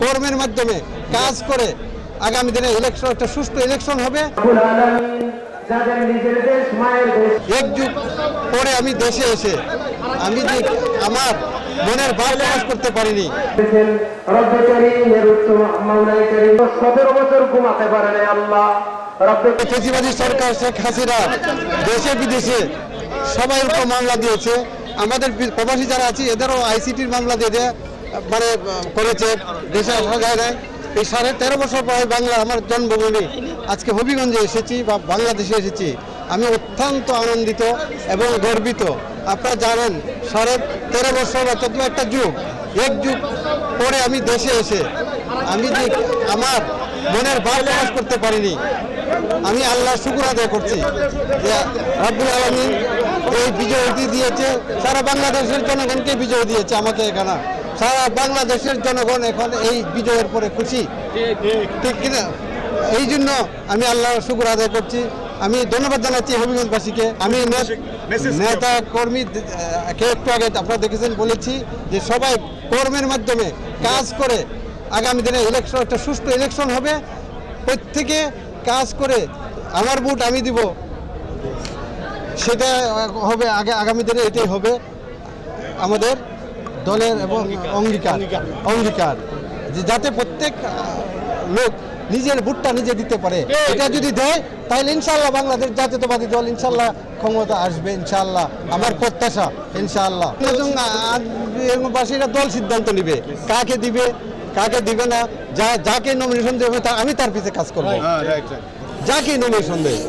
কর্মের মাধ্যমে কাজ করে আগামী দিনে ইলেকশন একটা সুষ্ঠু ইলেকশন হবে। এক যুগ পরে আমি দেশে এসে আমি যে আমার মনের ভাব প্রকাশ করতে পারিনি। 17 বছর ঘুমাতে পারে না আল্লাহ। ফেসিবাদী সরকার শেখ হাসিনা দেশে বিদেশে সবাই উপর মামলা দিয়েছে। আমাদের প্রবাসী যারা আছে এদেরও আইসিটির মামলা দিয়ে মানে করেছে, দেশে আসা যায় না। এই 13.5 বছর পরে বাংলা আমার জন্মভূমি আজকে হবিগঞ্জে এসেছি বা বাংলাদেশে এসেছি, আমি অত্যন্ত আনন্দিত এবং গর্বিত। আপনারা জানেন 13.5 বছর অর্থাৎ একটা যুগ, এক যুগ পরে আমি দেশে এসে আমি যে আমার মনের ভাব প্রকাশ করতে পারিনি। আমি আল্লাহর শুকর আদায় করছি যে রব্বুল আলামিন এই বিজয়টি দিয়েছে, সারা বাংলাদেশের জনগণকে বিজয় দিয়েছে। আমাকে এখানে সারা বাংলাদেশের জনগণ এখন এই বিজয়ের পরে খুশি, ঠিক কিনা? এই জন্য আমি আল্লাহর শুকর আদায় করছি। আমি ধন্যবাদ জানাচ্ছি হবিগঞ্জবাসীকে। আমি নেতা কর্মী একটু আগে আপনারা দেখেছেন বলেছি যে সবাই কর্মের মাধ্যমে কাজ করে আগামী দিনে ইলেকশন একটা সুষ্ঠু ইলেকশন হবে। প্রত্যেকে কাজ করে আমার ভোট আমি দিব, সেটা হবে আগামী দিনে এটাই হবে আমাদের দলের এবং অঙ্গীকার যে যাতে প্রত্যেক লোক নিজের ভোটটা নিজে দিতে পারে। এটা যদি দেয় তাহলে ইনশাআল্লাহ বাংলাদেশ জাতীয়তাবাদী দল ইনশাআল্লাহ ক্ষমতা আসবে, ইনশাআল্লাহ আমার প্রত্যাশা। ইনশাআল্লাহ বাসীরা দল সিদ্ধান্ত নিবে কাকে দিবে কাকে দিবে না। যাকে নমিনেশন দেবে আমি তার পিছে কাজ করবো, যাকে নমিনেশন দেবে।